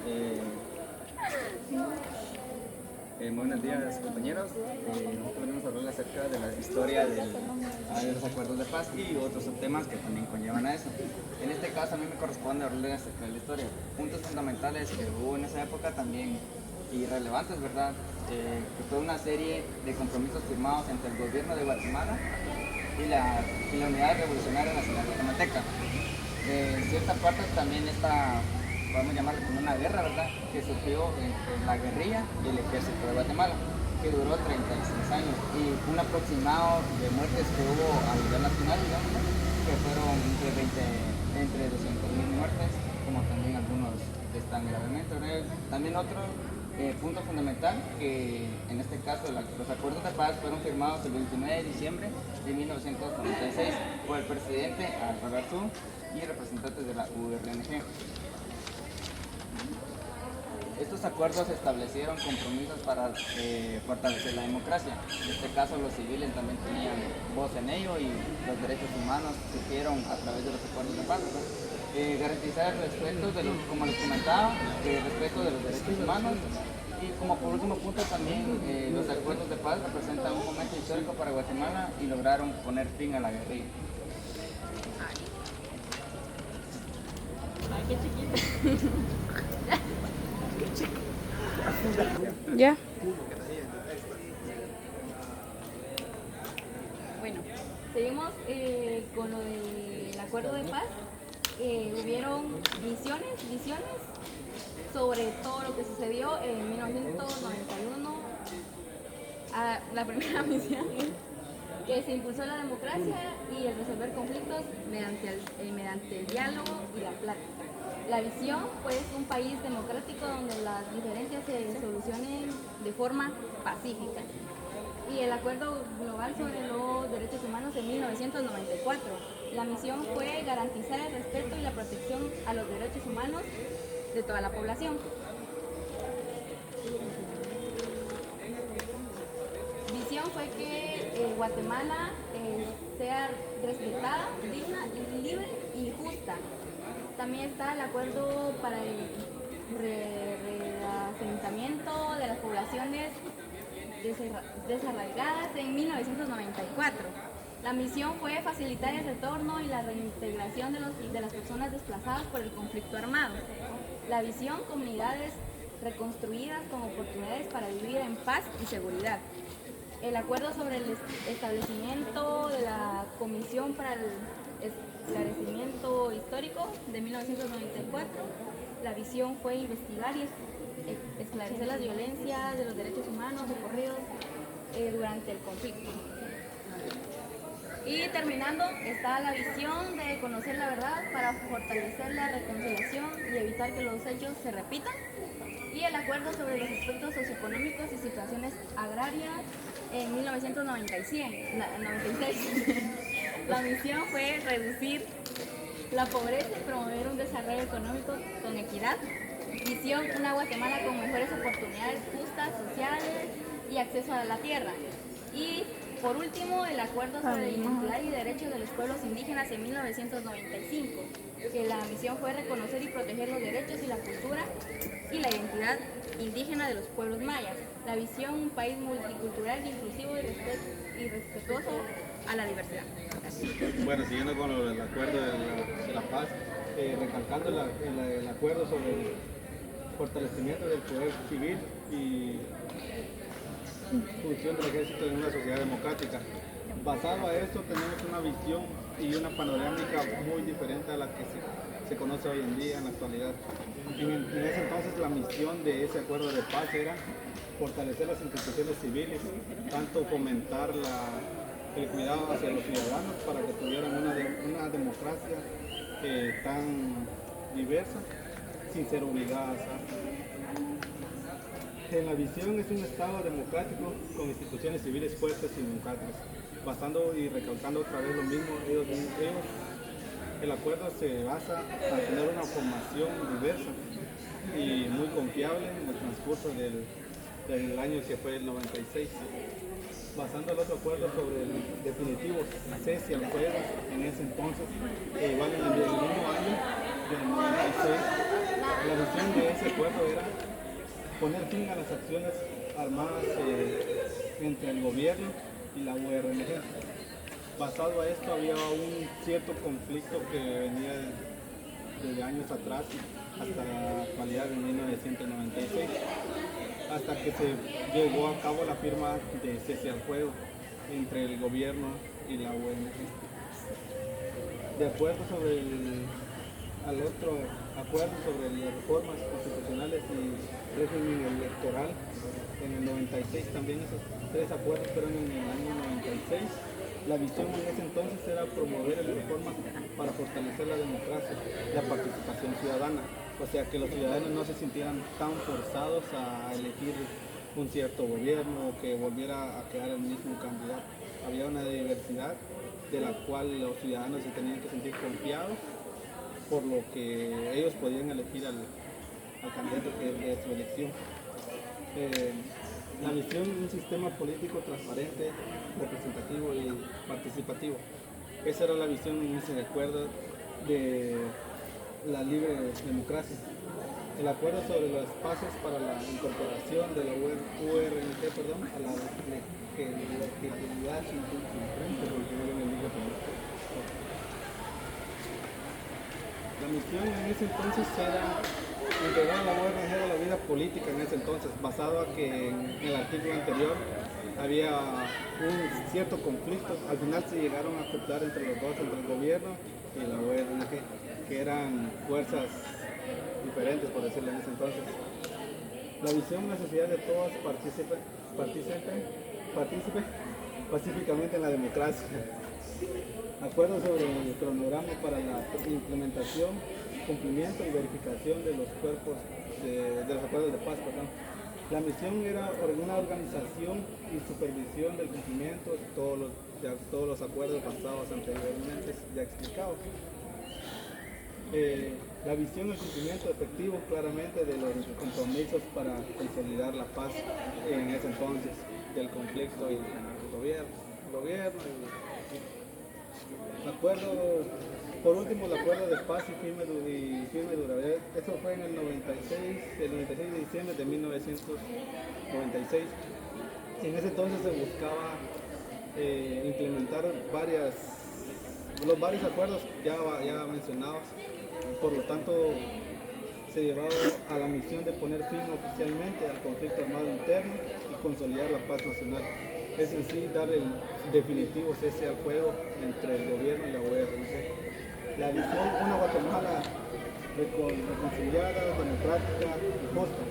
Eh, Buenos días, compañeros. Nosotros venimos a hablar acerca de la historia de los acuerdos de paz y otros temas que también conllevan a eso. En este caso a mí me corresponde hablar acerca de la historia. Puntos fundamentales que hubo en esa época también y relevantes, ¿verdad? Que fue una serie de compromisos firmados entre el gobierno de Guatemala y la Unidad Revolucionaria Nacional Guatemalteca. En cierta parte también está, podemos llamarlo como una guerra, ¿verdad? Que surgió entre la guerrilla y el ejército de Guatemala, que duró 36 años y un aproximado de muertes que hubo a nivel nacional, digamos, que fueron entre 200.000 muertes, como también algunos que están gravemente. También otro punto fundamental, que en este caso los acuerdos de paz fueron firmados el 29 de diciembre de 1996 por el presidente Alfaro Arzú y representantes de la URNG. Estos acuerdos establecieron compromisos para fortalecer la democracia. En este caso los civiles también tenían voz en ello y los derechos humanos surgieron a través de los acuerdos de paz. Garantizar el respeto, como les comentaba, el respeto de los derechos humanos. Y como por último punto también los acuerdos de paz representan un momento histórico para Guatemala y lograron poner fin a la guerrilla. Ay, qué chiquito. Ya. Bueno, seguimos con lo del acuerdo de paz. Hubieron visiones sobre todo lo que sucedió en 1991. La primera misión que se impulsó la democracia y el resolver conflictos mediante el diálogo y la plática. La visión, pues, un país democrático donde las diferencias se solucionen de forma pacífica. Y el Acuerdo Global sobre los Derechos Humanos en 1994. La misión fue garantizar el respeto y la protección a los derechos humanos de toda la población. Visión fue que Guatemala sea respetada, digna, libre y justa. También está el acuerdo para el reasentamiento de las poblaciones desarraigadas en 1994. La misión fue facilitar el retorno y la reintegración de las personas desplazadas por el conflicto armado. La visión, comunidades reconstruidas con oportunidades para vivir en paz y seguridad. El acuerdo sobre el establecimiento de la Comisión para el Esclarecimiento Histórico de 1994. La visión fue investigar y esclarecer las violencias de los derechos humanos ocurridos durante el conflicto. Y terminando está la visión de conocer la verdad para fortalecer la reconciliación y evitar que los hechos se repitan. Y el acuerdo sobre los aspectos socioeconómicos y situaciones agrarias en 1996. La misión fue reducir la pobreza y promover un desarrollo económico con equidad. Visión, una Guatemala con mejores oportunidades justas, sociales y acceso a la tierra. Y por último, el acuerdo sobre la identidad y derechos de los pueblos indígenas en 1995, que la misión fue reconocer y proteger los derechos y la cultura y la identidad indígena de los pueblos mayas. La visión, un país multicultural, inclusivo y respetuoso a la diversidad. Gracias. Bueno, siguiendo con el acuerdo de la paz, recalcando el acuerdo sobre el fortalecimiento del poder civil y función del ejército en una sociedad democrática. Basado a esto tenemos una visión y una panorámica muy diferente a la que se conoce hoy en día, en la actualidad. En ese entonces la misión de ese acuerdo de paz era fortalecer las instituciones civiles, tanto fomentar el cuidado hacia los ciudadanos para que tuvieran una democracia tan diversa, sin ser obligadas En la visión es un Estado democrático con instituciones civiles fuertes y democráticas. Basando y recalcando otra vez lo mismo, el acuerdo se basa en tener una formación diversa y muy confiable en el transcurso del año que fue el 96. Basando el otro acuerdo sobre el definitivo cese al fuego en ese entonces, igual en el mismo año del 96, la visión de ese acuerdo poner fin a las acciones armadas entre el gobierno y la URNG. Basado a esto había un cierto conflicto que venía desde años atrás hasta la actualidad de 1996, hasta que se llevó a cabo la firma de cese al fuego entre el gobierno y la URNG. De acuerdo al otro acuerdo sobre las reformas constitucionales y régimen electoral en el 96, también esos tres acuerdos fueron en el año 96. La visión en ese entonces era promover las reformas para fortalecer la democracia y la participación ciudadana, o sea que los ciudadanos no se sintieran tan forzados a elegir un cierto gobierno o que volviera a quedar el mismo candidato. Había una diversidad de la cual los ciudadanos se tenían que sentir confiados por lo que ellos podían elegir al candidato de su elección. La visión de un sistema político transparente, representativo y participativo. Esa era la visión en ese acuerdo de la libre democracia. El acuerdo sobre los pasos para la incorporación de la URNG a la legitimidad La misión en ese entonces era integrar la URNG a la vida política en ese entonces, basado a que en el artículo anterior había un cierto conflicto. Al final se llegaron a aceptar entre los dos, entre el gobierno y la URNG, que eran fuerzas diferentes, por decirlo en ese entonces. La visión de la sociedad de todos participe pacíficamente en la democracia. Acuerdo sobre el cronograma para la implementación, cumplimiento y verificación de los cuerpos de los acuerdos de paz. La misión era una organización y supervisión del cumplimiento de todos los acuerdos basados anteriormente ya explicados. La visión y el cumplimiento efectivo claramente de los compromisos para consolidar la paz en ese entonces del conflicto y el gobierno el acuerdo, por último el acuerdo de paz y firme durabilidad. Eso fue en el 96 de diciembre de 1996. En ese entonces se buscaba implementar los varios acuerdos ya mencionados. Por lo tanto, se llevaba a la misión de poner fin oficialmente al conflicto armado interno y consolidar la paz nacional. Es en sí dar el definitivo cese al fuego entre el gobierno y la URNG. La visión, una Guatemala reconciliada, democrática y justa,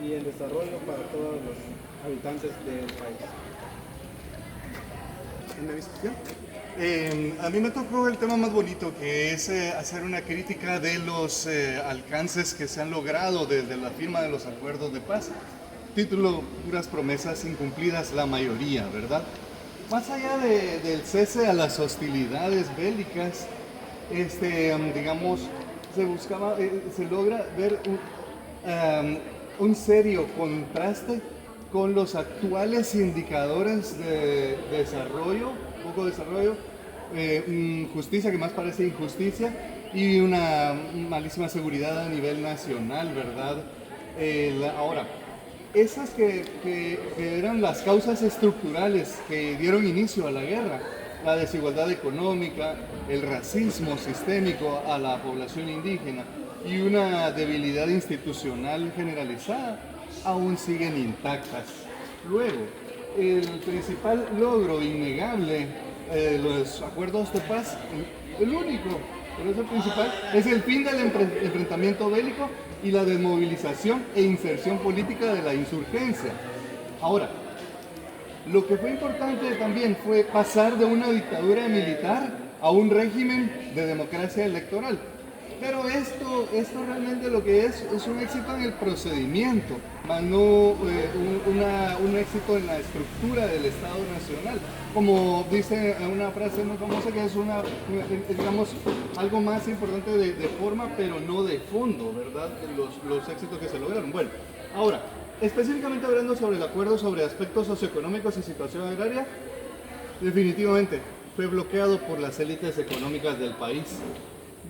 y el desarrollo para todos los habitantes del país. ¿En la discusión? A mí me tocó el tema más bonito, que es hacer una crítica de los alcances que se han logrado desde la firma de los acuerdos de paz. Título: puras promesas incumplidas, la mayoría, ¿verdad? Más allá del cese a las hostilidades bélicas, digamos, se logra ver un serio contraste con los actuales indicadores de desarrollo, poco desarrollo, justicia que más parece injusticia y una malísima seguridad a nivel nacional, ¿verdad? Ahora, esas que eran las causas estructurales que dieron inicio a la guerra, la desigualdad económica, el racismo sistémico a la población indígena y una debilidad institucional generalizada, aún siguen intactas. Luego, el principal logro innegable de los acuerdos de paz, el único, pero es el principal, es el fin del enfrentamiento bélico y la desmovilización e inserción política de la insurgencia. Ahora, lo que fue importante también fue pasar de una dictadura militar a un régimen de democracia electoral. Pero esto realmente lo que es un éxito en el procedimiento, más no un éxito en la estructura del Estado Nacional. Como dice una frase muy famosa, que es digamos, algo más importante de forma, pero no de fondo, ¿verdad? Los éxitos que se lograron. Bueno, ahora, específicamente hablando sobre el acuerdo sobre aspectos socioeconómicos y situación agraria, definitivamente fue bloqueado por las élites económicas del país,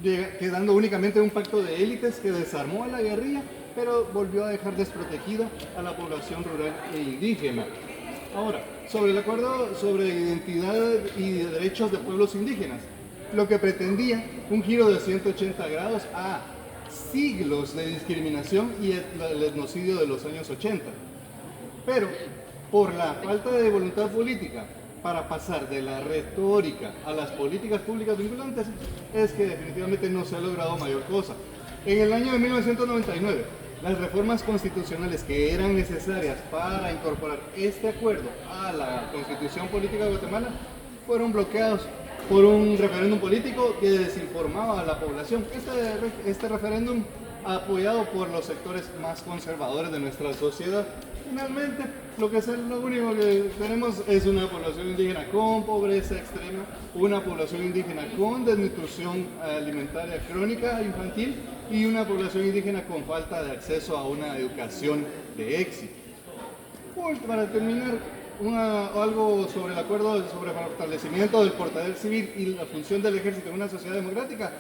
quedando únicamente un pacto de élites que desarmó a la guerrilla pero volvió a dejar desprotegida a la población rural e indígena. Ahora, sobre el acuerdo sobre identidad y derechos de pueblos indígenas, lo que pretendía un giro de 180 grados a siglos de discriminación y el etnocidio de los años 80. Pero, por la falta de voluntad política para pasar de la retórica a las políticas públicas vinculantes, es que definitivamente no se ha logrado mayor cosa. En el año de 1999, las reformas constitucionales que eran necesarias para incorporar este acuerdo a la Constitución Política de Guatemala fueron bloqueados por un referéndum político que desinformaba a la población. Este referéndum apoyado por los sectores más conservadores de nuestra sociedad. Finalmente, lo único que tenemos es una población indígena con pobreza extrema, una población indígena con desnutrición alimentaria crónica infantil y una población indígena con falta de acceso a una educación de éxito. Para terminar, algo sobre el acuerdo sobre fortalecimiento del poder civil y la función del ejército en una sociedad democrática.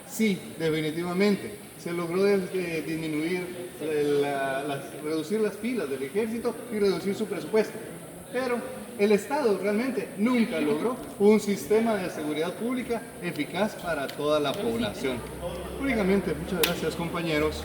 Sí, definitivamente. Se logró disminuir, reducir las filas del ejército y reducir su presupuesto. Pero el Estado realmente nunca logró un sistema de seguridad pública eficaz para toda la población. Únicamente, muchas gracias, compañeros.